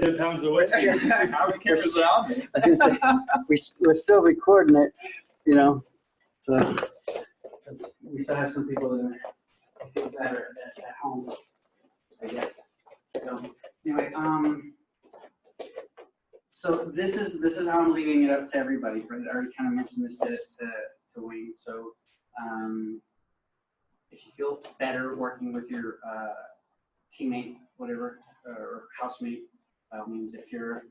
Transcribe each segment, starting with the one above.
10 pounds away. How many cameras around me? I was gonna say, we're still recording it, you know, so we still have some people that feel better at home, I guess. So anyway, so this is how I'm leaving it up to everybody. Right? I already kind of mentioned this to Wayne. So if you feel better working with your teammate, whatever, or housemate, by all means, if you're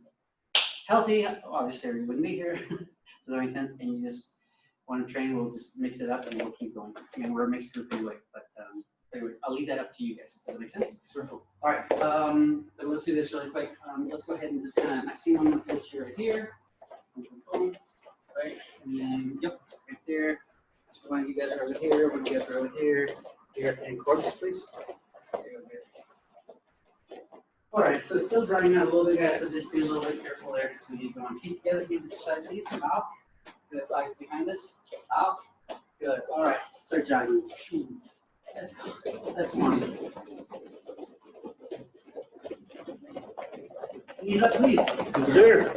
healthy, obviously you wouldn't be here. Does that make sense? And you just want to train, we'll just mix it up and we'll keep going. I mean, we're a mixed group anyway, but anyway, I'll leave that up to you guys. Does that make sense? Sure. All right, but let's do this really quick. Let's go ahead and just kind of maximum the fish right here. Right, and then, yep, right there. So one of you guys are over here, one of you guys are over here. Here, and corpse, please. All right, so it's still drying out a little bit, guys, so just be a little bit careful there. So you go on feet together, hands to the side, please. Out. Good, flags behind us. Out. Good. All right, start jogging. That's good. That's wonderful. Knees up, please. Yes, sir.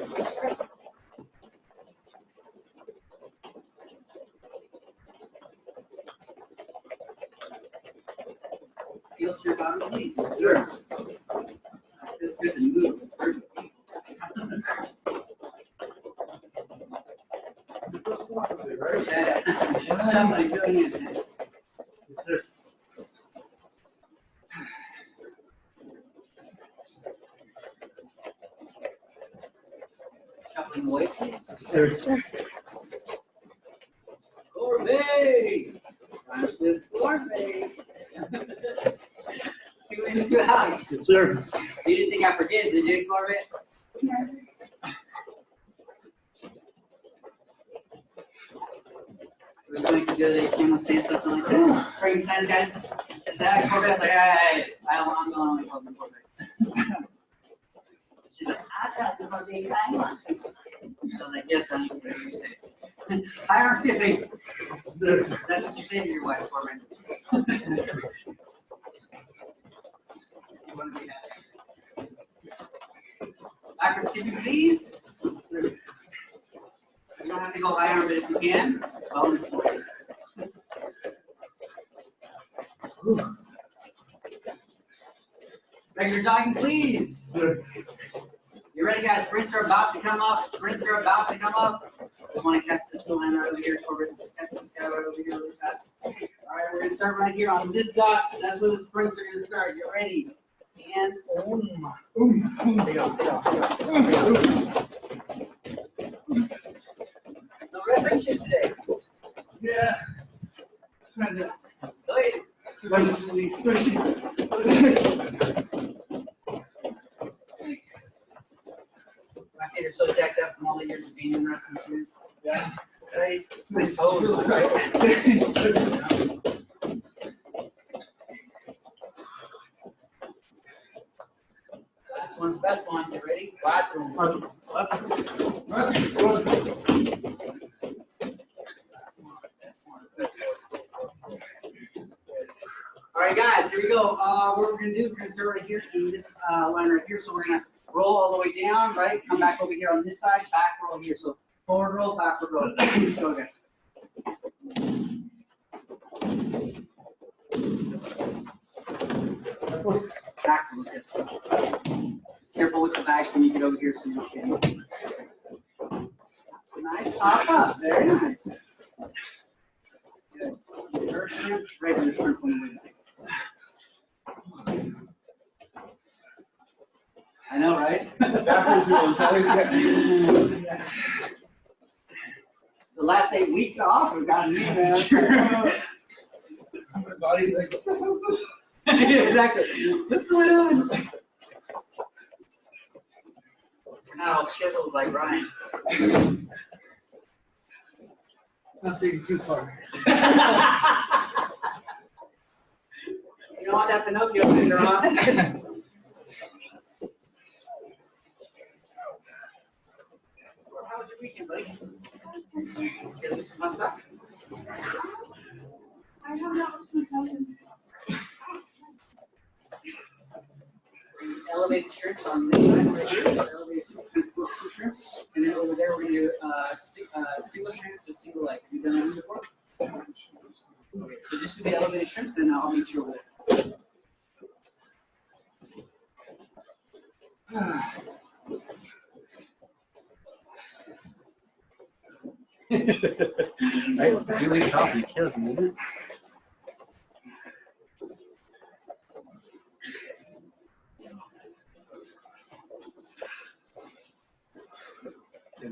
Heel to your bottom, please. Yes, sir. It's good to move. Right? Yeah. Somebody doing it. Yes, sir. Shuffling away, please. Yes, sir. Gourmet! Rhymes with gourmet. 2 in, 2 out. Yes, sir. You didn't think I forget, did you, Gourmet? Yes. We're just going to do the camel saying something like that. Praying signs, guys. She's like, Corvette's like, hey, I'm going to call them Corvette. She's like, I got the Corvette I want to. So I'm like, yes, honey, whatever you say. High arm skipping. That's what you say to your wife, Corvette. You want to be that. Backward skipping, please. You don't have to go high arm, but if you can, bonus points. Regular jogging, please. You ready, guys? Sprints are about to come up. Sprints are about to come up. I want to catch this line right over here. Catch this guy right over here really fast. All right, we're going to start right here on this dot. That's where the sprints are going to start. Get ready. And take off, take off, take off. Take off. No wrestling shoes today. Yeah. Go ahead. My kids are so jacked up from all the years of being in wrestling shoes. Yeah. Nice. Oh, right. This one's the best one. You ready? All right, guys, here we go. What we're going to do, we're going to start right here in this line right here. So we're going to roll all the way down, right? Come back over here on this side, back roll here. So forward roll, backward roll. Let's go, guys. Backwards, yes. Just careful with the bags when you get over here so you don't get it. Nice pop up. Very nice. Good. Reverse shrimp, regular shrimp on the way back. I know, right? Backwards rolls always get me. The last 8 weeks off have gotten me, man. My body's like, Exactly. What's going on? We're not all chiseled like Ryan. it's not taking too far. You don't want that Pinocchio finger on. How was your weekend, buddy? Did you do some fun stuff? I don't know what to tell you. Elevated shirts on this side right here. single leg. Have you done that before? Okay, so just do the elevated shrimps, then I'll meet you over there. Right, it's 3 weeks off, he kills me, isn't it?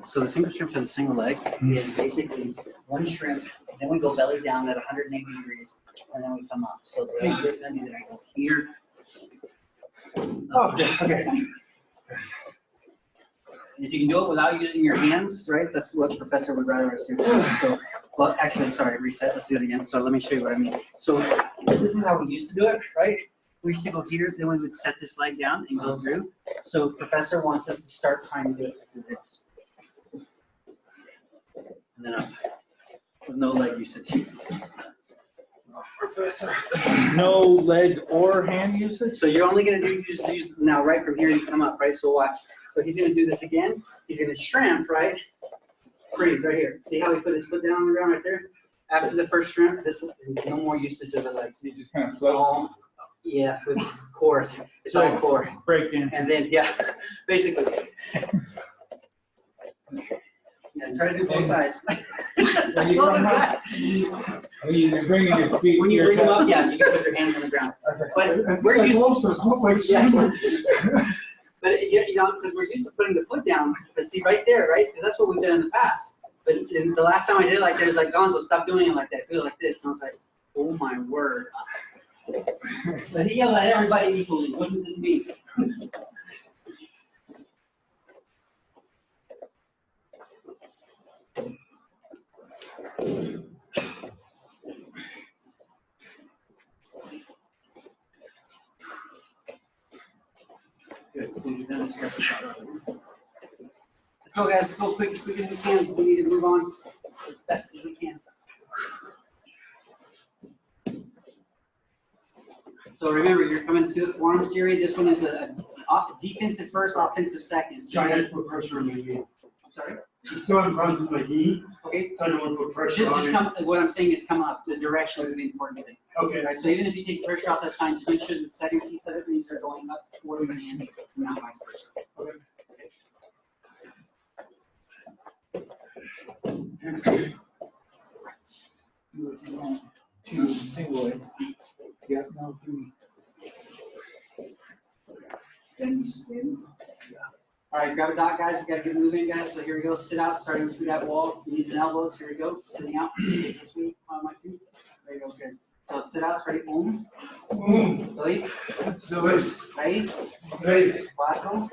So the single shrimp for the single leg is basically one shrimp, then we go belly down at 180 degrees, and then we come up. So the idea is going to be that I go here. Oh, yeah, okay. If you can do it without using your hands, right, that's what Professor would rather us do. So, well, actually, sorry, reset, let's do it again. So let me show you what I mean. So this is how we used to do it, right? We used to go here, then we would set this leg down and go through. So Professor wants us to start trying to do it like this. And then up, with no leg usage. Professor. No leg or hand usage? So you're only going to use now, right, from here you come up, right? So watch. So he's going to do this again. He's going to shrimp, right? Freeze right here. See how he put his foot down on the ground right there? After the first shrimp, this no more usage of the legs. You just kind of slow. Yes, with core. It's all core. Break in. And then, yeah, basically. Yeah, try to do both sides. When you come up, you're bringing your feet. When you bring them up, yeah, you can put your hands on the ground. But we're used to, but you know, because we're used to putting the foot down. But see, right there, right? Because that's what we've done in the past. But the last time I did it like that, it was like, Gonzo, stop doing it like that. Do it like this. And I was like, oh my word. But he yelled at everybody equally. What does this mean? Good. As soon as you're done, just grab the shot. Let's go, guys. Let's go quick as we can. We need to move on as best as we can. So remember, you're coming to the forearms, Jerry. This one is a defensive first, offensive second. So Trying to put pressure on my knee. I'm sorry. So I'm runs with my knee, Okay. so I don't want to put pressure Just on it. come. What I'm saying is come up. The direction is the important thing. Okay. Right. So even if you take the pressure off, that's fine. Just make sure the second piece of it means they're going up toward the hand, not vice versa. Okay. Do it if you want. Two single leg. Yeah, no, three. Then you spin. All right, grab a dot, guys. We got to get moving, guys. So here we go. Sit out, starting through that wall. Knees and elbows. Here we go. Sitting out. Face this way on my seat. There you go. Good. So sit out. Ready? Boom. Dois. Três. Quatro.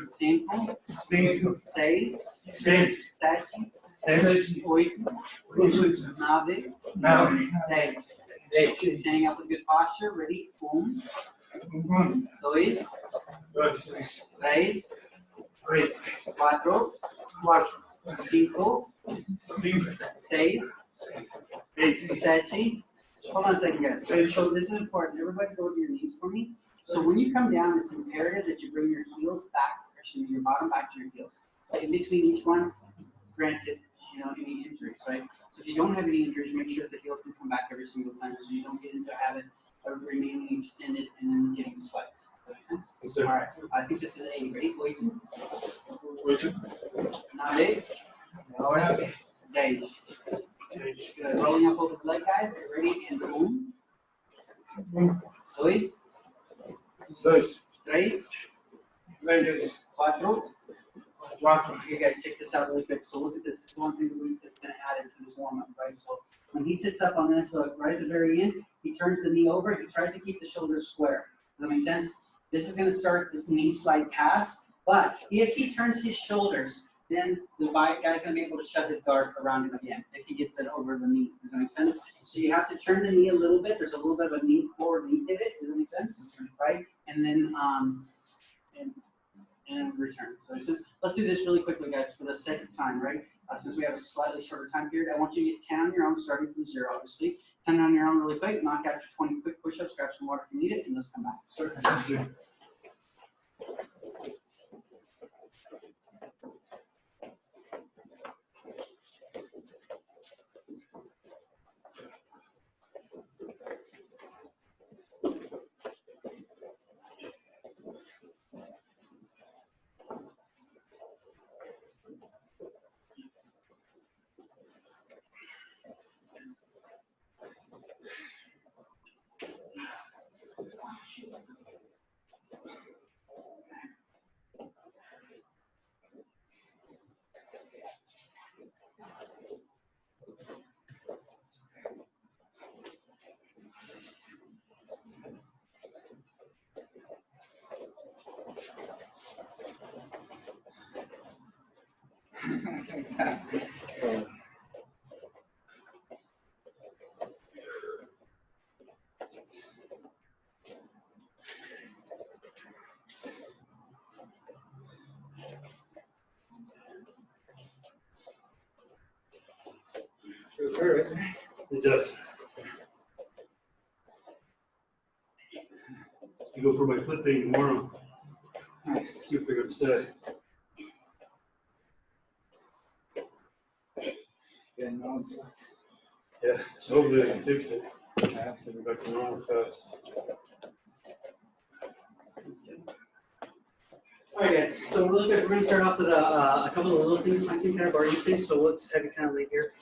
Cinco. Seis. Sete. 8. 9. 10. Standing up with good posture. Ready? Boom. Dois. Três. Quatro. Cinco. Seis. 7. Hold on a second, guys. So this is important. Everybody go to your knees for me. So when you come down, it's imperative that you bring your heels back, especially your bottom back to your heels. So in between each one, granted, you know, any injuries, right? So if you don't have any injuries, make sure the heels do come back every single time so you don't get into a habit of remaining extended and then getting sweat. Does that make sense? Yes, sir. All right. I think this is A. Ready? Wait. Wait. 9. 10. Good. Rolling up over the leg, guys. Get ready and boom. Dois. Três. Quatro. Okay, guys, check this out really quick. So look at this. This is one thing that's going to add into this warm-up, right? So when he sits up on this, look, right at the very end, he turns the knee over. He tries to keep the shoulders square. Does that make sense? This is going to start this knee slide pass. But if he turns his shoulders, then the guy's going to be able to shut his guard around him again if he gets it over the knee. Does that make sense? So you have to turn the knee a little bit. There's a little bit of a knee forward knee pivot. Does that make sense? Right? And then and return. So it says, let's do this really quickly, guys, for the sake of time, right? Since we have a slightly shorter time period, I want you to get 10 on your own, starting from 0, obviously. 10 on your own really quick. Knock out your 20 quick push-ups. Grab some water if you need it, and let's come back. Exactly. Feels hurt, isn't it? It does. I go for my foot thing tomorrow. Nice. See if they're gonna say. Yeah, no one sucks. Yeah, so hopefully they can fix it. Absolutely. Back to normal fast. All right, guys. So really quick, we're going to start off with a couple of little things, Maxine, kind of already things. So let's have you kind of lay here.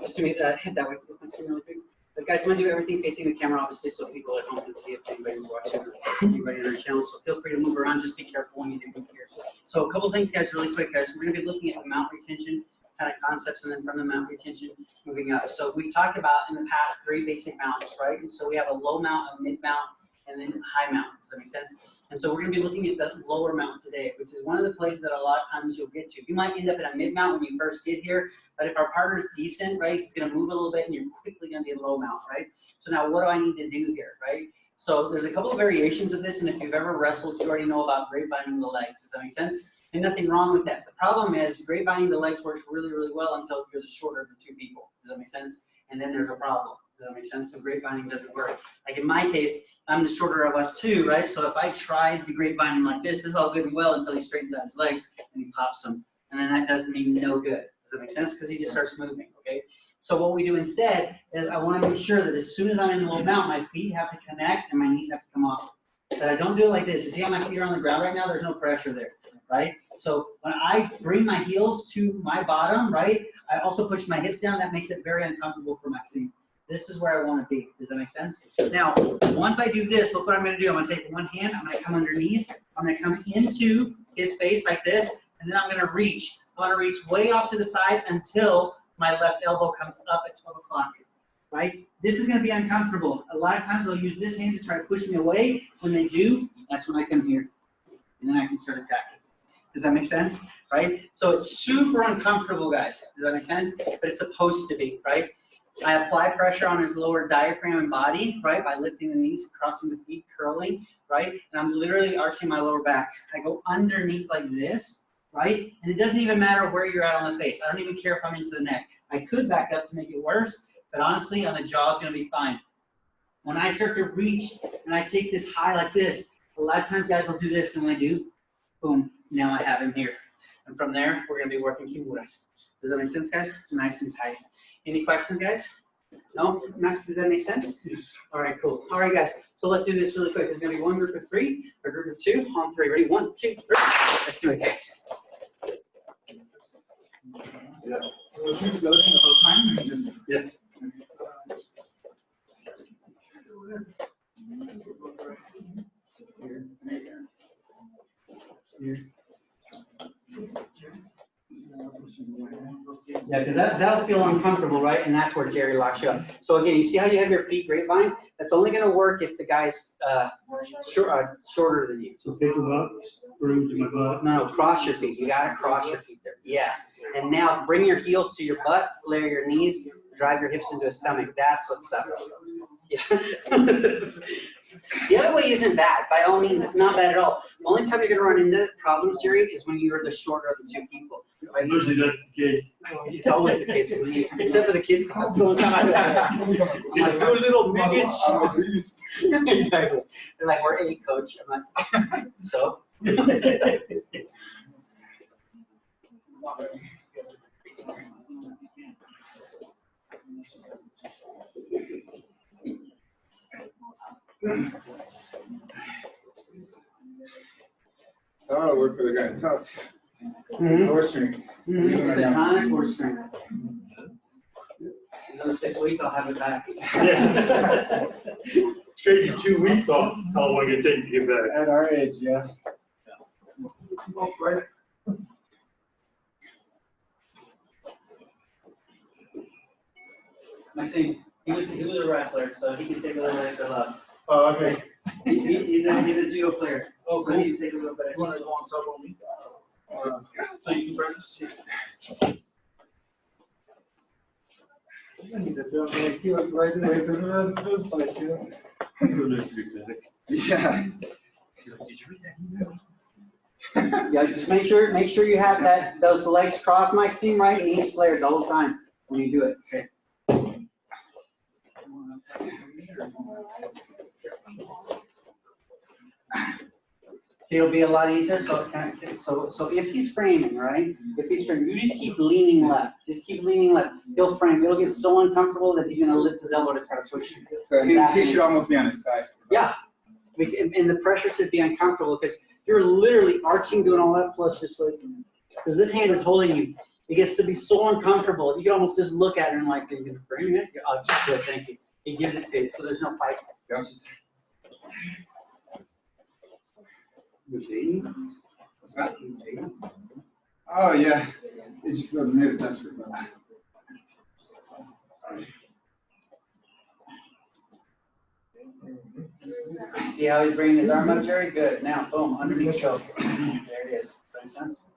Just to hit that way, Maxine, really quick. But guys, I'm going to do everything facing the camera, obviously, so people at home can see if anybody's watching or anybody on our channel. So feel free to move around. Just be careful when you do move here. So a couple of things, guys, really quick, guys. We're going to be looking at the mount retention kind of concepts, and then from the mount retention moving up. So we've talked about in the past 3 basic mounts, right? And so we have a low mount, a mid mount, and then high mount. Does that make sense? And so we're going to be looking at the lower mount today, which is one of the places that a lot of times you'll get to. You might end up at a mid mount when you first get here, but if our partner's decent, right, it's going to move a little bit, and you're quickly going to be a low mount, right? So now what do I need to do here, right? So there's a couple of variations of this, and if you've ever wrestled, you already know about grapevine the legs. Does that make sense? And nothing wrong with that. The problem is grapevine the legs works really, really well until you're the shorter of the 2 people. Does that make sense? And then there's a problem. Does that make sense? So grapevining doesn't work. Like in my case, I'm the shorter of us 2, right? So if I tried to grapevine him like this is all good and well until he straightens out his legs and he pops them. And then that does me no good. Does that make sense? Because he just starts moving, okay? So what we do instead is I want to make sure that as soon as I'm in the low mount, my feet have to connect and my knees have to come off. That I don't do it like this. You see how my feet are on the ground right now? There's no pressure there, right? So when I bring my heels to my bottom, right, I also push my hips down. That makes it very uncomfortable for Maxine. This is where I want to be. Does that make sense? Now, once I do this, look what I'm going to do. I'm going to take one hand. I'm going to come underneath. I'm going to come into his face like this, and then I'm going to reach. I'm going to reach way off to the side until my left elbow comes up at 12 o'clock. Right? This is going to be uncomfortable. A lot of times they'll use this hand to try to push me away. When they do, that's when I come here. And then I can start attacking. Does that make sense? Right? So it's super uncomfortable, guys. Does that make sense? But it's supposed to be, right? I apply pressure on his lower diaphragm and body, right? By lifting the knees, crossing the feet, curling, right? And I'm literally arching my lower back. I go underneath like this, right? And it doesn't even matter where you're at on the face. I don't even care if I'm into the neck. I could back up to make it worse. But honestly, on the jaw is going to be fine. When I start to reach and I take this high like this, a lot of times guys will do this, and when I do, boom, now I have him here. And from there, we're going to be working kimuras. Does that make sense, guys? It's nice and tight. Any questions, guys? No? Max, does that make sense? Yes. All right, cool. All right, guys. So let's do this really quick. There's going to be one group of 3, a group of 2, on 3. Ready? 1, 2, 3. Let's do it, guys. Yeah. Was you building the whole time? Or just... Yeah. Here. Here. Yeah, because that'll feel uncomfortable, right? And that's where Jerry locks you up. So again, you see how you have your feet grapevine? That's only going to work if the guy's shorter than you. So pick them up, bring them to my butt. No, cross your feet. You got to cross your feet there. Yes. And now bring your heels to your butt, flare your knees, drive your hips into a stomach. That's what sucks. Yeah. The other way isn't bad. By all means, it's not bad at all. The only time you're going to run into problems, Jerry, is when you're the shorter of the 2 people. Right? Usually that's the case. It's always the case with me, except for the kids' class. I'm like, we're little midgets. Exactly. They're like, we're 8, coach. I'm like, so? So I work for the guy in touch. Mhm. Horse strength. The tonic horse strength. Another 6 weeks, I'll have it back. Yeah. It's crazy, 2 weeks off, how long it takes to get back. At our age, yeah. Maxine, he was a wrestler, so he can take a little extra love. Oh, okay. He's a judo player. Oh, So cool. he can take a little bit You extra want to go on top on me? So you can practice. I need to do it like you like right away, but it feels like you. Yeah. Did you read that email? Yeah, just make sure you have those legs crossed, my seam right, and knees flared the whole time when you do it. Okay. See, it'll be a lot easier. So if he's framing, right? If he's framing, you just keep leaning left. Just keep leaning left. He'll frame. It'll get so uncomfortable that he's gonna lift his elbow to try to switch. So he should almost be on his side. Yeah. And the pressure should be uncomfortable because you're literally arching, doing all that plus just like, because this hand is holding you. It gets to be so uncomfortable. You can almost just look at it and like, are you gonna frame it? Oh, just do it, thank you. He gives it to you, so there's no fight. What's that? Oh, yeah. It just made it desperate. See how he's bringing his arm up, Jerry? Good. Now, boom, underneath choke. There it is. Does that make sense?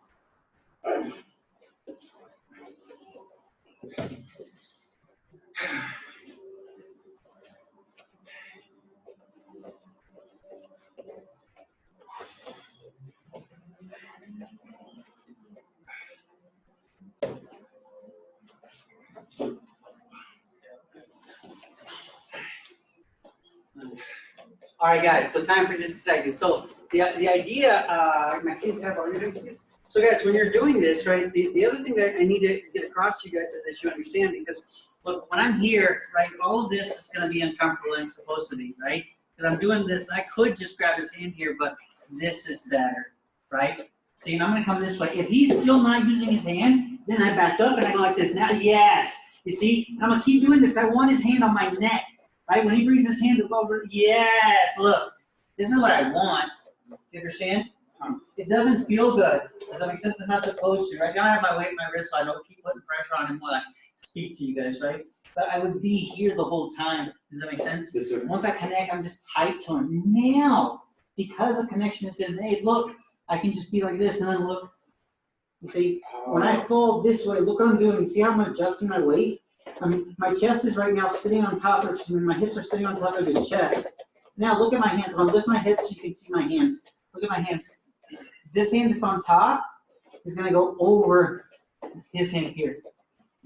All right, guys, so time for just a second. So the idea, Maxine, so guys, when you're doing this, right, the other thing that I need to get across to you guys is that you understand, because look, when I'm here, right, all of this is going to be uncomfortable and it's supposed to be, right? Because I'm doing this, I could just grab his hand here, but this is better, right? See, and I'm going to come this way. If he's still not using his hand, then I back up and I go like this. Now, yes, you see, I'm going to keep doing this. I want his hand on my neck. Right, when he brings his hand up over, yes, look, this is what I want. You understand? It doesn't feel good. Does that make sense? It's not supposed to, right? Now I have my weight in my wrist, so I don't keep putting pressure on him while I speak to you guys, right? But I would be here the whole time. Does that make sense? Yes, sir. Once I connect, I'm just tight to him. Now, because the connection has been made, look, I can just be like this, and then look. You see, when I fall this way, look what I'm doing. You see how I'm adjusting my weight? My chest is right now sitting on top of, my hips are sitting on top of his chest. Now look at my hands. If I lift my hips, you can see my hands. Look at my hands. This hand that's on top is going to go over his hand here.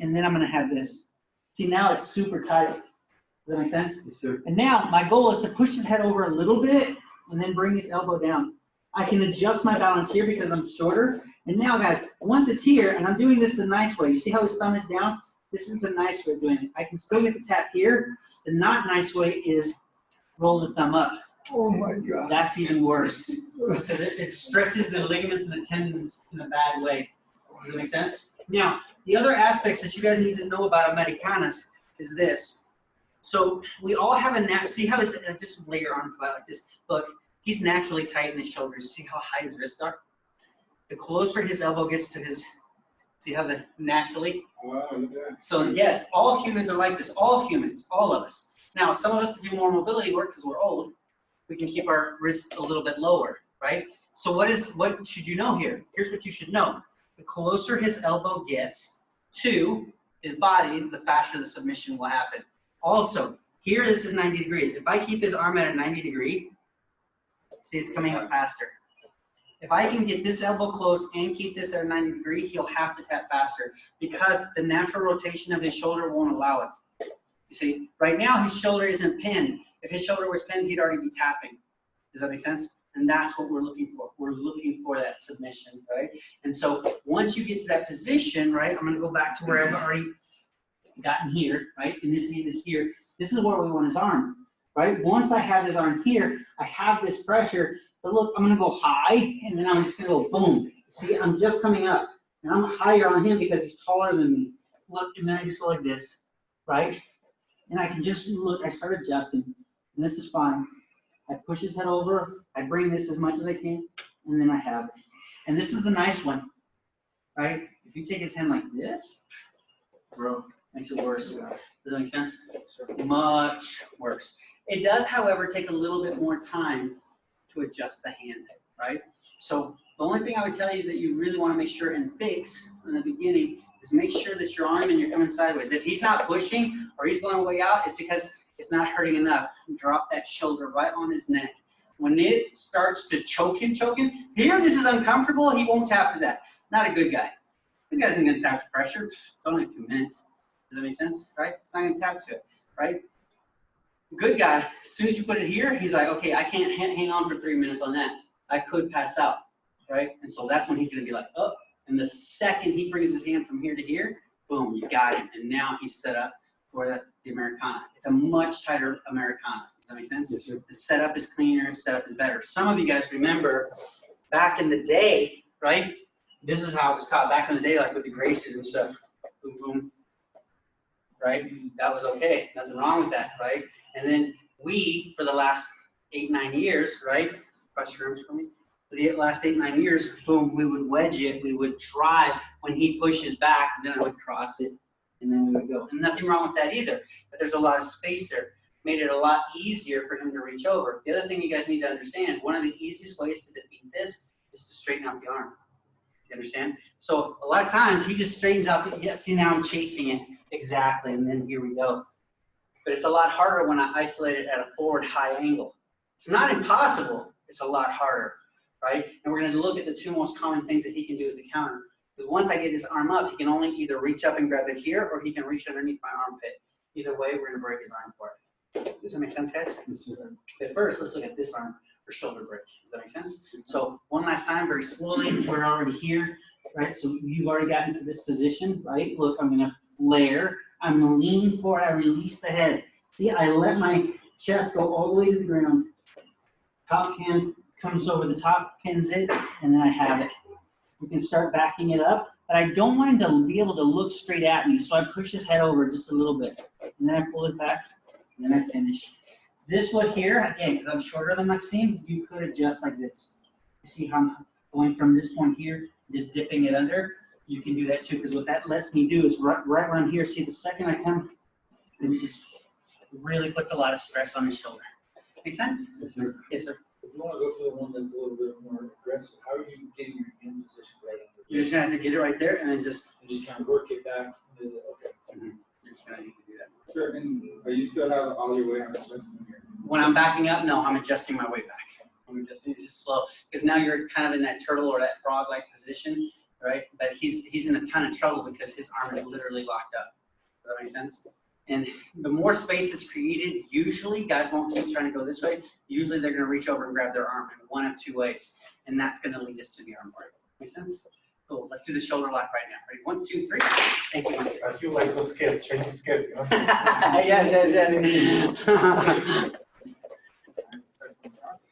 And then I'm going to have this. See, now it's super tight. Does that make sense? Yes, sir. And now my goal is to push his head over a little bit and then bring his elbow down. I can adjust my balance here because I'm shorter. And now, guys, once it's here, and I'm doing this the nice way. You see how his thumb is down? This is the nice way of doing it. I can still get the tap here. The not nice way is roll the thumb up. Oh my God. That's even worse. Because it stretches the ligaments and the tendons in a bad way. Does that make sense? Now, the other aspects that you guys need to know about Americanas is this. So we all have a see how his, just lay your arm flat like this. Look, he's naturally tight in his shoulders. You see how high his wrists are? The closer his elbow gets to his, see how the naturally? Wow, look at that. So yes, all humans are like this. All humans, all of us. Now, some of us that do more mobility work because we're old, we can keep our wrists a little bit lower, right? So what should you know here? Here's what you should know. The closer his elbow gets to his body, the faster the submission will happen. Also, here this is 90 degrees. If I keep his arm at a 90 degree, see it's coming up faster. If I can get this elbow close and keep this at a 90 degree, he'll have to tap faster because the natural rotation of his shoulder won't allow it. You see, right now his shoulder isn't pinned. If his shoulder was pinned, he'd already be tapping. Does that make sense? And that's what we're looking for. We're looking for that submission, right? And so once you get to that position, right, I'm gonna go back to where I've already gotten here, right? And this hand is here. This is where we want his arm, right? Once I have his arm here, I have this pressure. But look, I'm gonna go high, and then I'm just gonna go boom. See, I'm just coming up, and I'm higher on him because he's taller than me. Look, and then I just go like this, right? And I can just look, I start adjusting, and this is fine. I push his head over, I bring this as much as I can, and then I have it. And this is the nice one, right? If you take his hand like this, bro, makes it worse. Does that make sense? Much worse. It does, however, take a little bit more time to adjust the hand, right? So The only thing I would tell you that you really want to make sure and fix in the beginning is make sure that your arm and you're coming sideways. If he's not pushing or he's going way out, it's because it's not hurting enough. Drop that shoulder right on his neck. When it starts to choke him, here this is uncomfortable, he won't tap to that. Not a good guy. Good guy's not going to tap to pressure. It's only 2 minutes. Does that make sense? Right? It's not going to tap to it. Right? Good guy, as soon as you put it here, he's like, okay, I can't hang on for 3 minutes on that. I could pass out. Right? And so that's when he's going to be like, oh. And the second he brings his hand from here to here, boom, you got him. And now he's set up for the Americana. It's a much tighter Americana. Does that make sense? Yes, sir. The setup is cleaner, setup is better. Some of you guys remember back in the day, right? This is how it was taught back in the day, like with the Gracies and stuff. Boom, boom. Right? That was okay. Nothing wrong with that, right? And then we, for the last 8, 9 years, right? Cross your arms for me. For the last 8, 9 years, boom, we would wedge it. We would drive when he pushes back, then I would cross it, and then we would go. And nothing wrong with that either. But there's a lot of space there. Made it a lot easier for him to reach over. The other thing you guys need to understand, one of the easiest ways to defeat this is to straighten out the arm. You understand? So a lot of times he just straightens out the, yeah, see now I'm chasing it. Exactly, and then here we go. But it's a lot harder when I isolate it at a forward high angle. It's not impossible, it's a lot harder, right? And we're gonna look at the 2 most common things that he can do as a counter. Because once I get his arm up, he can only either reach up and grab it here, or he can reach underneath my armpit. Either way, we're gonna break his arm for it. Does that make sense, guys? But first, let's look at this arm for shoulder break. Does that make sense? So one last time, very slowly, we're already here, right? So you've already gotten to this position, right? Look, I'm gonna flare. I'm gonna lean forward, I release the head. See, I let my chest go all the way to the ground. Top hand comes over the top, pins it, and then I have it. We can start backing it up, but I don't want him to be able to look straight at me, so I push his head over just a little bit. And then I pull it back, and then I finish. This one here, again, because I'm shorter than Maxime, you could adjust like this. You see how I'm going from this point here, just dipping it under? You can do that too, because what that lets me do is right around here, see the second I come, it just really puts a lot of stress on his shoulder. Make sense? Yes, sir. Yes, sir. If you want to go for the one that's a little bit more aggressive, how are you getting your hand position right under You're just gonna have to get it right there and then just, and just kind of work it back? Okay. you're just gonna need to do that. Sure, but you still have all your weight on the chest in here. When I'm backing up, no, I'm adjusting my way back. I'm adjusting, it's just slow. Because now you're kind of in that turtle or that frog-like position, right? But he's in a ton of trouble because his arm is literally locked up. Does that make sense? And the more space that's created, usually, guys won't keep trying to go this way. Usually they're gonna reach over and grab their arm in one of 2 ways. And that's gonna lead us to the arm break. Make sense? Cool, let's do the shoulder lock right now. Ready, 1, 2, 3. Thank you, Monty. I feel like those kids, Chinese kids, you know? Yes. Start from the top.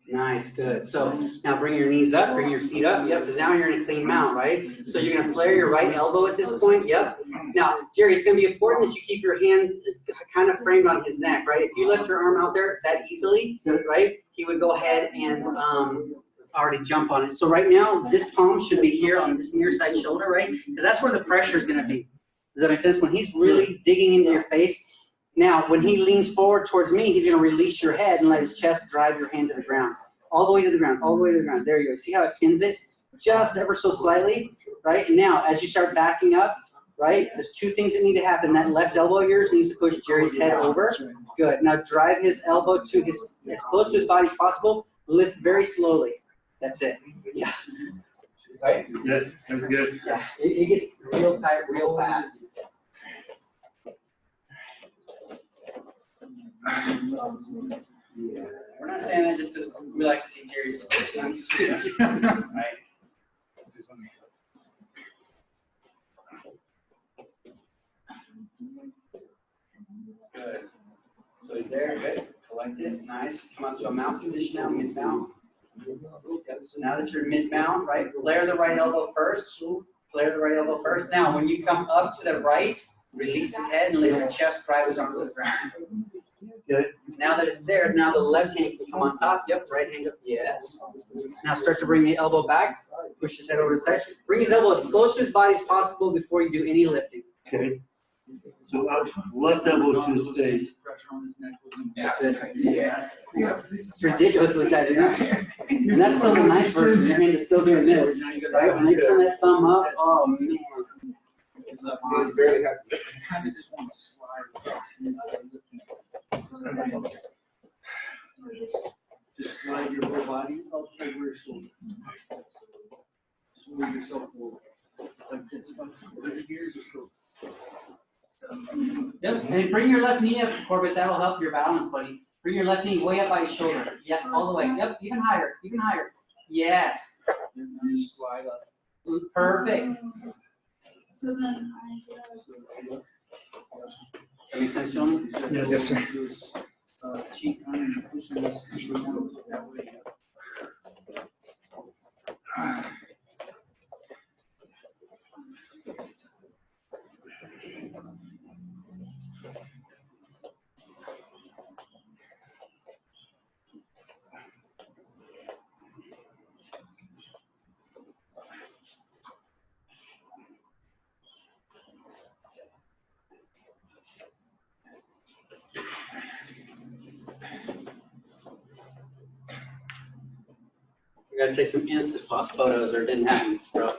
Nice, good. So now bring your knees up, bring your feet up. Yep, because now you're in a clean mount, right? So you're gonna flare your right elbow at this point. Yep. Now, Jerry, it's gonna be important that you keep your hands kind of framed on his neck, right? If you left your arm out there that easily, right, he would go ahead and already jump on it. So right now, this palm should be here on this near side shoulder, right? Because that's where the pressure is gonna be. Does that make sense? When he's really digging into your face. Now, when he leans forward towards me, he's going to release your head and let his chest drive your hand to the ground. All the way to the ground, all the way to the ground. There you go. See how it pins it? Just ever so slightly, right? Now, as you start backing up, right, there's 2 things that need to happen. That left elbow of yours needs to push Jerry's head over. Good. Now, drive his elbow to his, as close to his body as possible. Lift very slowly. That's it. Yeah. Tight? Yeah, that's good. Yeah. It gets real tight real fast. We're not saying that just because we like to see Jerry's right? Good. So he's there, good. Collect it, nice. Come up to a mount position now, mid-mount. Yep. So now that you're mid-mount, right, flare the right elbow first. Flare the right elbow first. Now, when you come up to the right, release his head and let your chest drive his arm to the ground. Good. Now that it's there, now the left hand can come on top. Yep, right hand up. Yes. Now start to bring the elbow back. Push his head over to the side. Bring his elbow as close to his body as possible before you do any lifting. Okay. So left elbow to the face. That's it. Yeah. It's ridiculously tight, isn't it? And that's still the nice version. Your hand is still doing this, right? When they turn that thumb up, oh man. You barely have to lift it. Kind of just want to slide across instead of lifting. Just slide your whole body up over your shoulder. Just move yourself forward. Like this. Over here, just go. Yep, and bring your left knee up, Corbett. That'll help your balance, buddy. Bring your left knee way up by your shoulder. Yep, all the way. Yep, even higher, even higher. Yes. And then just slide up. Perfect. So then That makes sense, John? Yes, sir. Cheek on and pushing this that way. We gotta take some instant photos or it didn't happen, bro.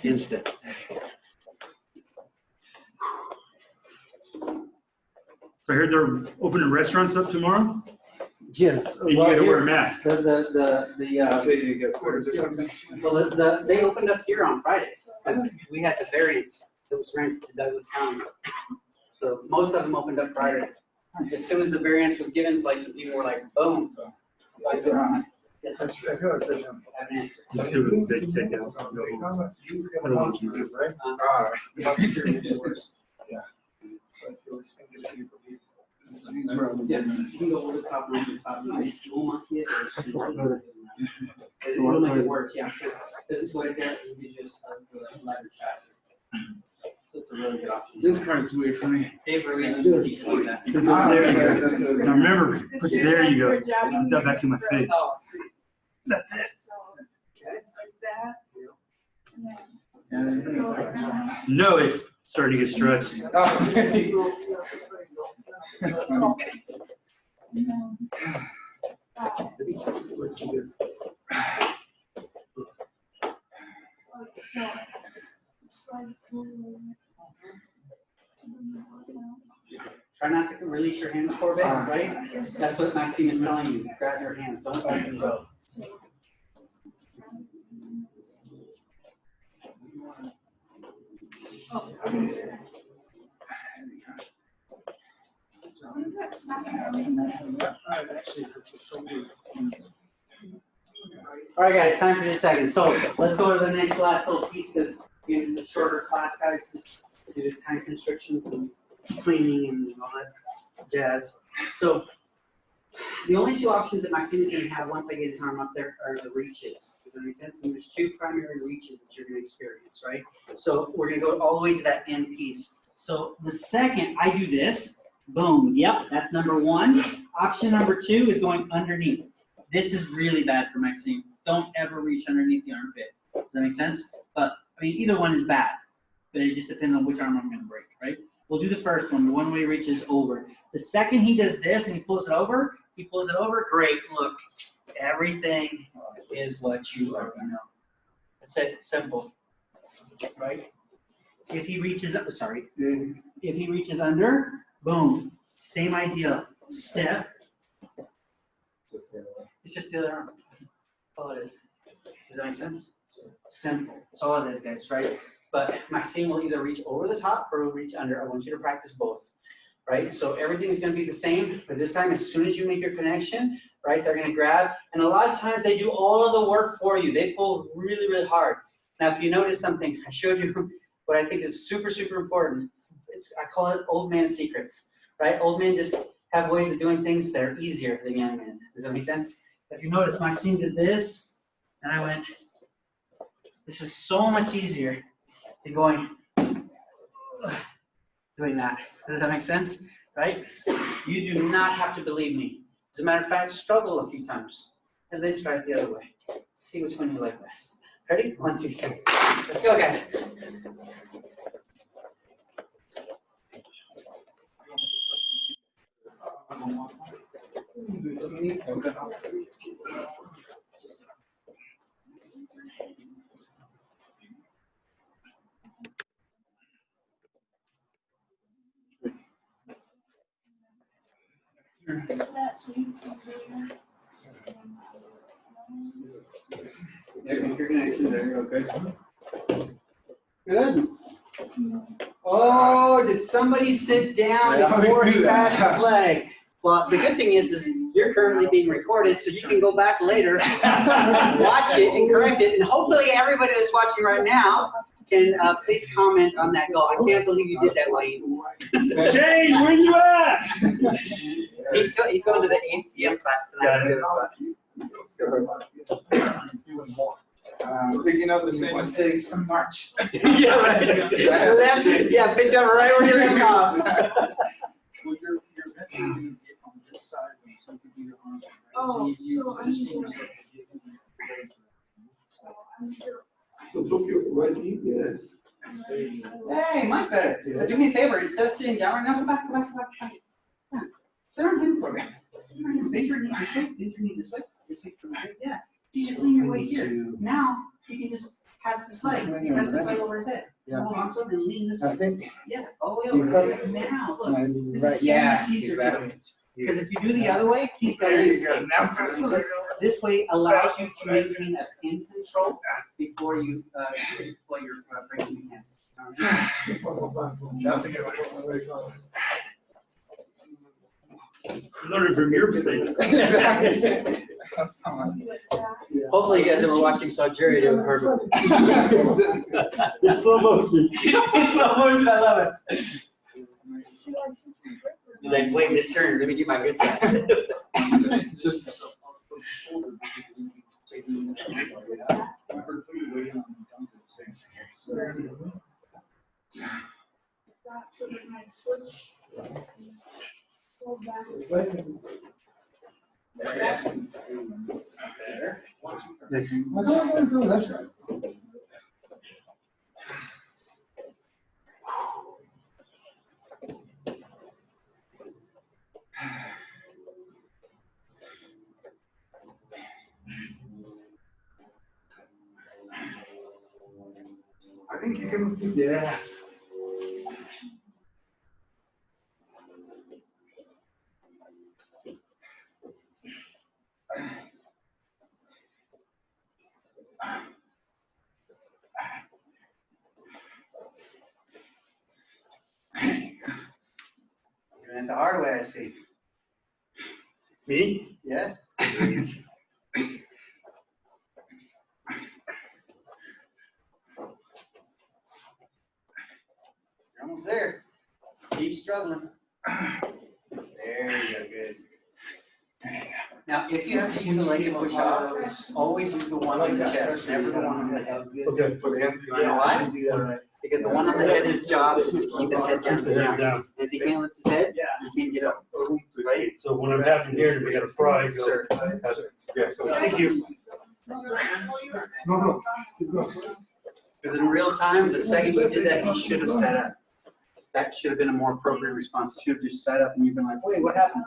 Instant. So I heard they're opening restaurants up tomorrow, Yes. and you gotta wear a mask. That's what you get. They opened up here on Friday, because we had the variants that was granted to Douglas County. So most of them opened up Friday. As soon as the variance was given, it's like some people were like, boom. Lights are on. Yes, I feel like there's some. Just do it, they take it out. You I don't want to miss. right? Yeah, you can go over the top and over the top. You just monkey it or it'll make it worse, yeah, because this is what it does, it just leverage faster. So it's a really good option. This part's weird for me. Dave Ruiz used to teach me that. There you go. Now remember, there you go. Put that back in my face. That's it. So, like that. And then go around. No, it's starting to get stretched. That's funny. And then, so, it's like, Try not to release your hands, Corbett, right? That's what Maxime is telling you. Grab your hands, don't let them go. oh, that's not All right, guys, time for this second. So let's go to the next last little piece because it's a shorter class, guys. Just due to time constrictions and cleaning and all that jazz. So the only two options that Maxime is going to have once I get his arm up there are the reaches. Does that make sense? And there's two primary reaches that you're going to experience, right? So we're going to go all the way to that end piece. So the second I do this, boom, yep, that's number one. Option number two is going underneath. This is really bad for Maxime. Don't ever reach underneath the armpit. Does that make sense? But, I mean, either one is bad, but it just depends on which arm I'm going to break, right? We'll do the first one, the one where he reaches over. The second he does this and he pulls it over, great, look, everything is what you already know. That's it, simple, right? If he reaches, if he reaches under, boom, same idea, step. It's just the other arm. All it is. Does that make sense? Simple. That's all it is, guys, right? But Maxime will either reach over the top or will reach under. I want you to practice both, right? So everything is going to be the same, but this time, as soon as you make your connection, right, they're going to grab. And a lot of times they do all of the work for you. They pull really, really hard. Now, if you notice something, I showed you what I think is super, super important. I call it old man secrets, right? Old men just have ways of doing things that are easier than young men. Does that make sense? If you notice, Maxime did this, and I went, this is so much easier than going, doing that. Does that make sense? Right? You do not have to believe me. As a matter of fact, struggle a few times, and then try it the other way. See which one you like best. Ready? 1, 2, 3. Let's go, guys. That so you can do. Yeah, you're connected there, okay. Good. Oh, did somebody sit down I always before he do that. passed his leg? Well, the good thing is you're currently being recorded, so you can go back later, watch it and correct it, and hopefully everybody that's watching right now can please comment on that goal. I can't believe you did that, Wayne. Shane, where you at? He's going to the 8 p.m. class tonight. Picking up the same mistakes from March. Yeah, right. Yeah, picked up right where you're going off. Well, you're eventually gonna get on this side, so you can do your arms. right? Oh, you so I'm position doing- yourself to get in there. So I'm sure. So look your right knee, yes. Hey, much better. Do me a favor, instead of sitting down right now, go back. Yeah. Sit on him for a minute. Bend your knee this way, this way from right, yeah. You just lean your weight here. Now, you can just pass this leg, pass this leg over his head. Yeah. Hold on to it and lean this I way. think. Yeah, all the way over. Yeah, now, look. This Right, is so yeah, much easier to do. exactly. Because if you do the other way, he's got There to you go. Now press the- This way allows you to maintain a pin control before you deploy your braking hands. That's a good one. Learning from your mistake. Exactly. That's someone. Hopefully you guys ever watching saw Jerry do it perfect. It's slow motion. It's slow motion, I love it. He's like, wait, this turn, let me get my good side. So then I switch. Hold back. No, that's right. I think you can do that. You're in the hard way, I see. Me? Yes. You're almost there. Keep struggling. There you go, good. Now, if you have to use a leg to push off, always use the one on the chest, never the one on the head. Okay. For the end. You know why? Because the one on the head, his job is to keep his head down to the ground. And if he can't lift his head, he can't get up. Right, so when I'm having here, we got a fry. Yes, sir. Yeah, so. Thank you. No, keep going. Because in real time, the second you did that, he should have sat up. That should have been a more appropriate response. He should have just sat up and you've been like, wait, what happened?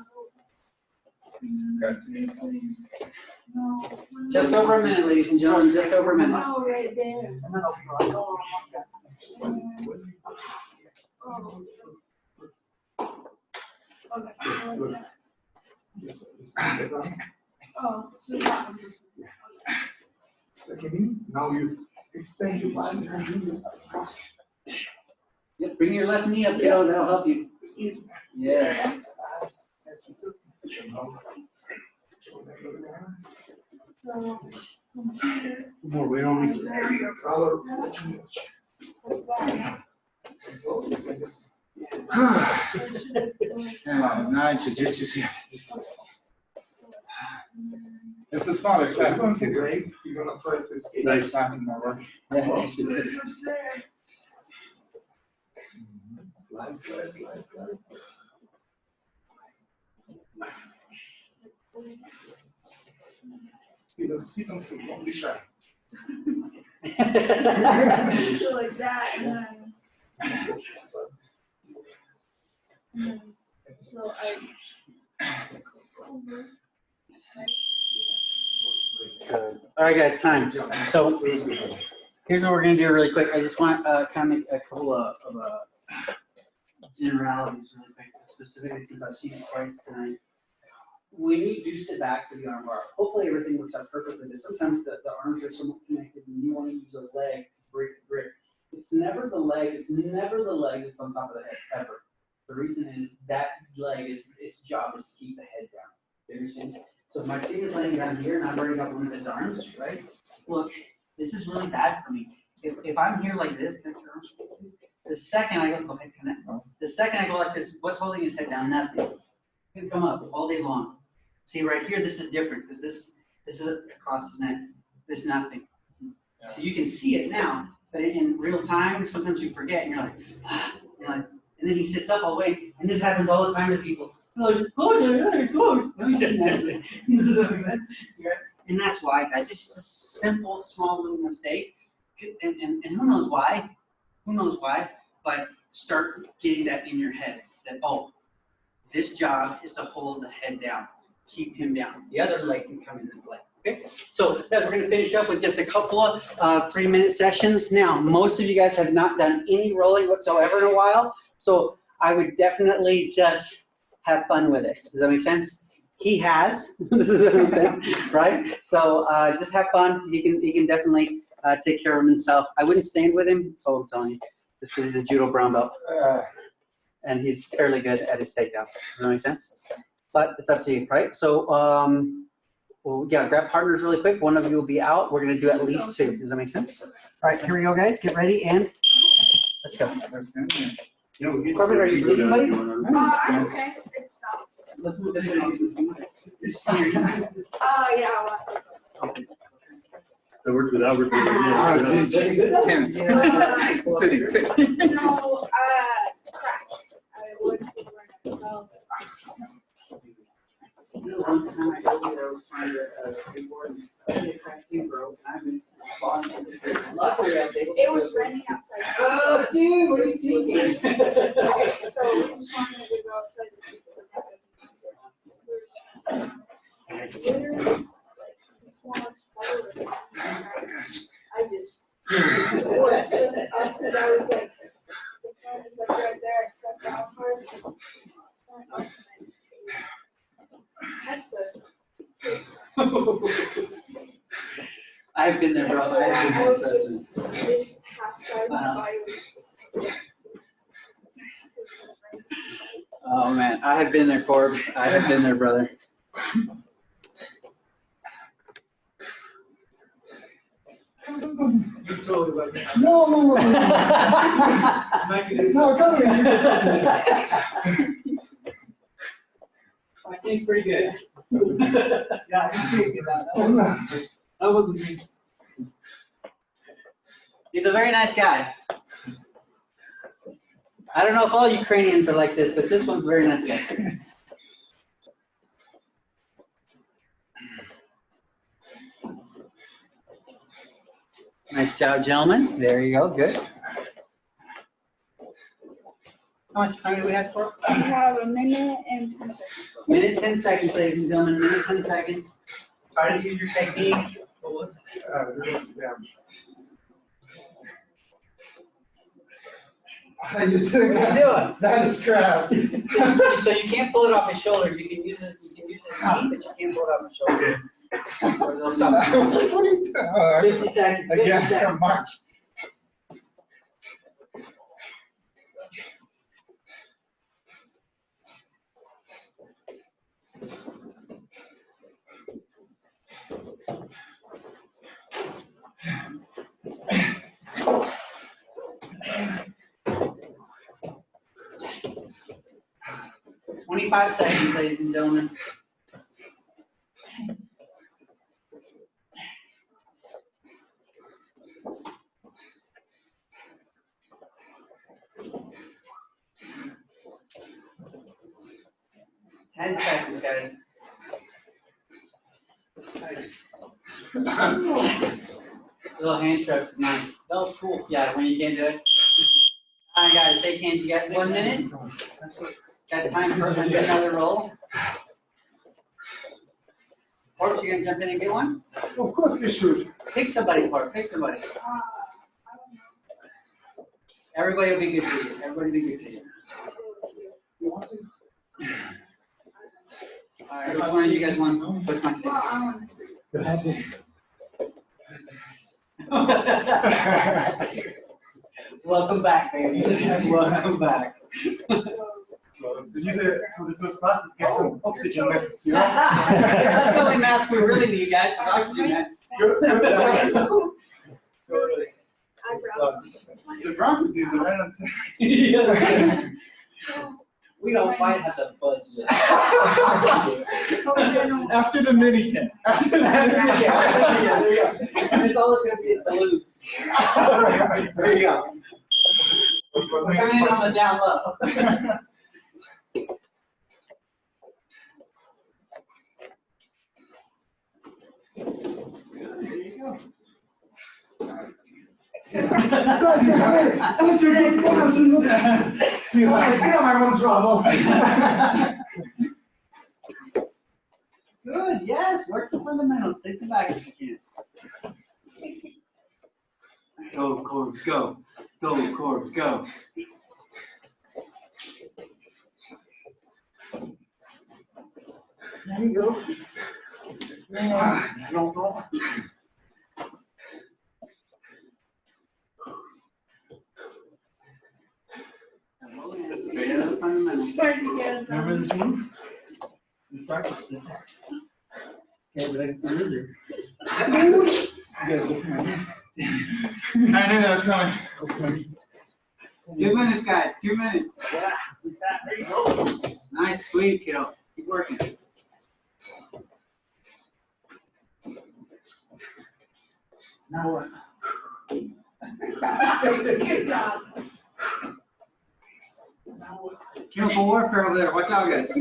Just over a minute, ladies and gentlemen, just over a minute. Oh, right there. Oh, so that. Second, now you extend your body and do this across. Yep, bring your left knee up, kiddo, that'll help you. Yes. So, from here, More weight on me. There you go. Color. like that. Now introduce yourself. It's the smaller classes too. You're gonna practice. Nice time more work. Slide. See them don't be shy. So like that, and then, so All right, guys, time. So here's what we're gonna do really quick. I just want kind of make a couple of generalities really quick, specifically since I've seen it twice tonight. When you do sit back for the arm bar, hopefully everything works out perfectly, but sometimes the arms are somewhat connected and you want to use a leg to break the grip. It's never the leg that's on top of the head, ever. The reason is that leg its job is to keep the head down. You understand? So if my team is laying down here and I've already got one of his arms, right? Look, this is really bad for me. If I'm here like this, the second I go, okay, connect. The second I go like this, what's holding his head down? Nothing. It's gonna come up all day long. See right here, this is different because this is across his neck. This nothing. So you can see it now, but in real time, sometimes you forget and you're like, and then he sits up all the way, and this happens all the time to people. They're like, good. No, you didn't actually. Does that make sense? And that's why, guys. It's just a simple, small little mistake, and who knows why? Who knows why? But start getting that in your head that this job is to hold the head down. Keep him down. The other leg can come into play. Okay? So guys, we're going to finish up with just a couple of 3-minute sessions. Now, most of you guys have not done any rolling whatsoever in a while, so I would definitely just have fun with it. Does that make sense? He has. Does that make sense? Right? So just have fun. He can definitely take care of himself. I wouldn't stand with him, so I'm telling you, just because he's a judo brown belt. And he's fairly good at his takedowns. Does that make sense? But it's up to you, right? So, well, yeah, grab partners really quick. One of you will be out. We're going to do at least 2. Does that make sense? All right, here we go, guys. Get ready, and let's go. Corbin, are you bleeding, buddy? I'm okay. It's not. Let's move this way. Yeah. That worked without working. Oh, geez. Sitting. No, crack. I was wearing One time I told you that I was trying to skateboard and I cracked too, bro. I've been luckily I was able to. It was raining outside. Oh, dude, what are you thinking? Okay, so we just wanted to go outside to see literally, like, the smallest photo. I just, because I was like, the phone is like right there, I stepped down for it. And I just that's I've been there, bro. I was just this half side of my body was. Oh man, I have been there, Corbs. I have been there, brother. No. That seems pretty good. Yeah, I'm thinking about that. That wasn't me. He's a very nice guy. I don't know if all Ukrainians are like this, but this one's a very nice guy. Nice job, gentlemen. There you go. Good. How much time do we have for? We have a minute and 10 seconds. Minute 10 seconds, ladies and gentlemen. Minute 10 seconds. Try to use your technique. What was it? You're doing What are you doing? that is crap. So you can't pull it off his shoulder. You can use his knee, but you can't pull it off his shoulder. Or they'll stop. I was like, what are you doing? Oh, 50 seconds. 50 again, seconds. March. – 25 seconds, ladies and gentlemen. Ten seconds, guys. Nice. Little hand stroke is nice. That was cool. Yeah, when you can do it. All right, guys, shake hands. You got 1 minute. Got time for another roll. Corbs, you gonna jump in and get one? Of course they should. Pick somebody, Corb, pick somebody. I don't know. Everybody will be good to you. Everybody will be good to you. All right, which one of you guys wants? What's my Well, I want to. Welcome back, baby. Welcome back. So for the first class is get some oxygen masks, you know? That's the only mask we really need, guys. Is oxygen masks. The Broncos use it right on We don't fight the buds. After the minicamp. After the It's all it's gonna be is balloons. There you go. We're coming in on the down low. There you go. Such a good class. See, like, damn, I'm in trouble. Good, yes, work the fundamentals. Take them back if you can. Go, Corbs, go. Go, Corbs, go. There you go. I don't know. Straight out of the fundamentals. Starting to get it. Remember this move? We practiced it. Okay, but I really. You got a different idea. I knew that was coming. 2 minutes, guys, 2 minutes. There you go. Nice, sweet, kiddo. Keep working. Now what? Good job. Chemical warfare over there. Watch out, guys.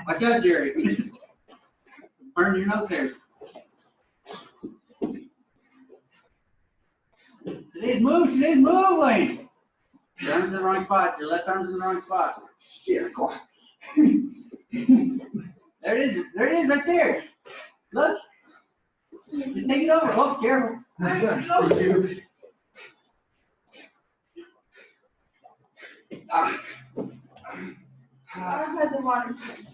Watch out, Jerry. Burn your nose hairs. Today's move, Wayne. Your arm's in the wrong spot. Your left arm's in the wrong spot. Shit, go on. There it is, right there. Look. Just take it over. Oh, careful. I've had the water sprints.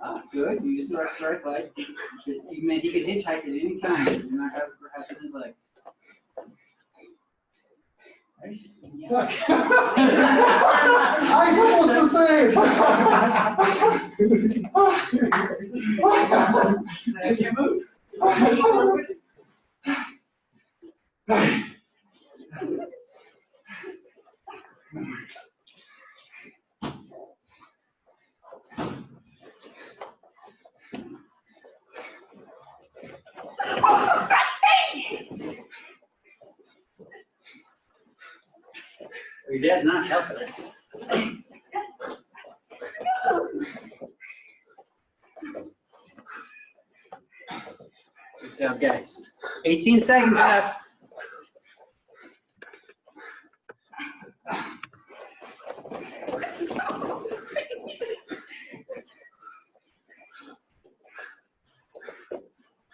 Oh, good. You use the right leg. He could hitchhike at any time. You're not going to have his leg. Suck. I'm supposed to say it. That's your move. Your dad's not helping us. Good job, guys. 18 seconds left.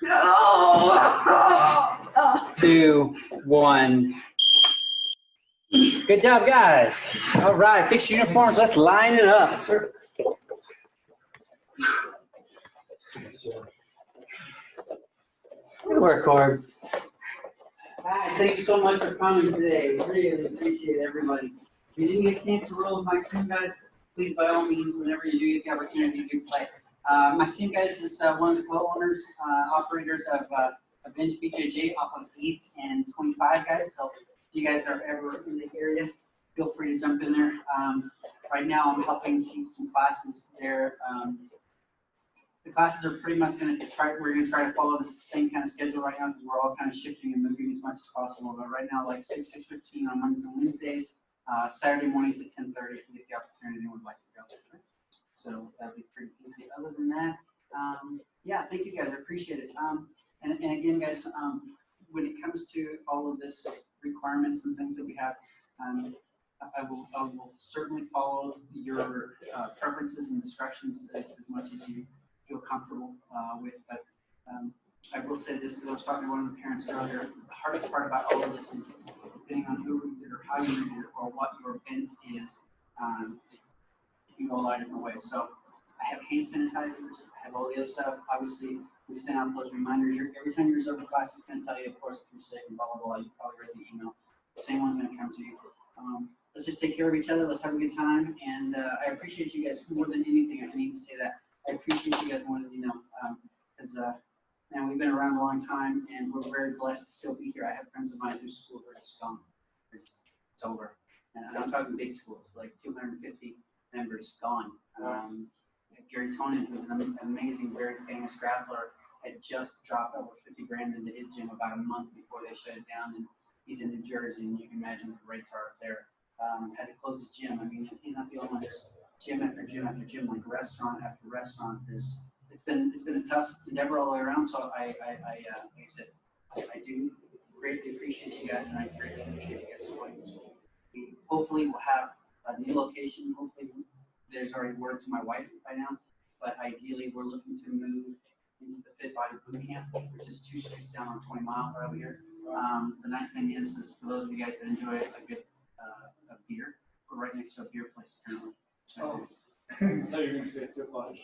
Oh. 2, 1. Good job, guys. All right, fix your uniforms. Let's line it up. Good work, Corbs. Guys, thank you so much for coming today. Really appreciate everybody. If you didn't get a chance to roll with Maxime, guys, please, by all means, whenever you do get the opportunity, do play. Maxime, guys, is one of the co-owners, operators of Bench BJJ off of 8th and 25, guys. So if you guys are ever in the area, feel free to jump in there. Right now, I'm helping teach some classes there. The classes are pretty much we're going to try to follow the same kind of schedule right now because we're all kind of shifting and moving as much as possible. But right now, like 6:15 on Mondays and Wednesdays, Saturday mornings at 10:30 if you get the opportunity and would like to go. So that'd be pretty easy. Other than that, yeah, thank you guys. I appreciate it. And again, guys, when it comes to all of this requirements and things that we have, I will certainly follow your preferences and instructions as much as you feel comfortable with. But I will say this, because I was talking to one of the parents earlier, the hardest part about all of this is depending on who reads it or how you read it or what your bent is, it can go a lot of different ways. So I have hand sanitizers, I have all the other stuff. Obviously, we send out those reminders. Every time you reserve a class, it's going to tell you, of course, if you're sick and blah, blah, blah. You probably read the email. The same one's going to come to you. Let's just take care of each other. Let's have a good time. And I appreciate you guys more than anything. I need to say that. I appreciate you guys more than you know. Because, man, we've been around a long time, and we're very blessed to still be here. I have friends of mine through school who are just gone. It's over. And I'm talking big schools, like 250 members gone. Gary Tonin, who's an amazing, very famous grappler, had just dropped over 50 grand into his gym about a month before they shut it down, and he's in New Jersey, and you can imagine what the rates are up there. Had to close his gym. I mean, he's not the only one. There's gym after gym after gym, like restaurant after restaurant. It's been a tough endeavor all the way around. So like I said, I do greatly appreciate you guys, and I greatly appreciate you guys supporting this. We hopefully will have a new location. Hopefully, there's already word to my wife by now, but ideally we're looking to move into the Fit Body Boot Camp, which is 2 streets down on 20 Mile right over here. The nice thing is for those of you guys that enjoy a good a beer, we're right next to a beer place apparently. Oh. I thought you were going to say Fit Body.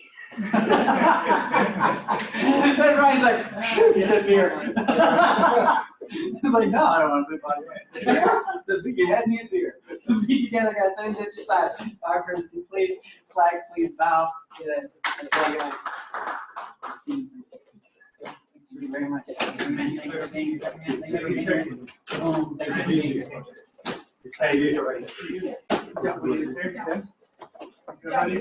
Then Ryan's like, phew, he said beer. He's like, no, I don't want a Fit Body. You had me a beer. Be together, guys. Same exercise. Our courtesy, please. Flag, please bow. That's all, guys. See you. Thank you very much. Amen. Thank you for being here. Thank you for being here. Thanks for being here. Hey, you're right. Yeah. Good, buddy.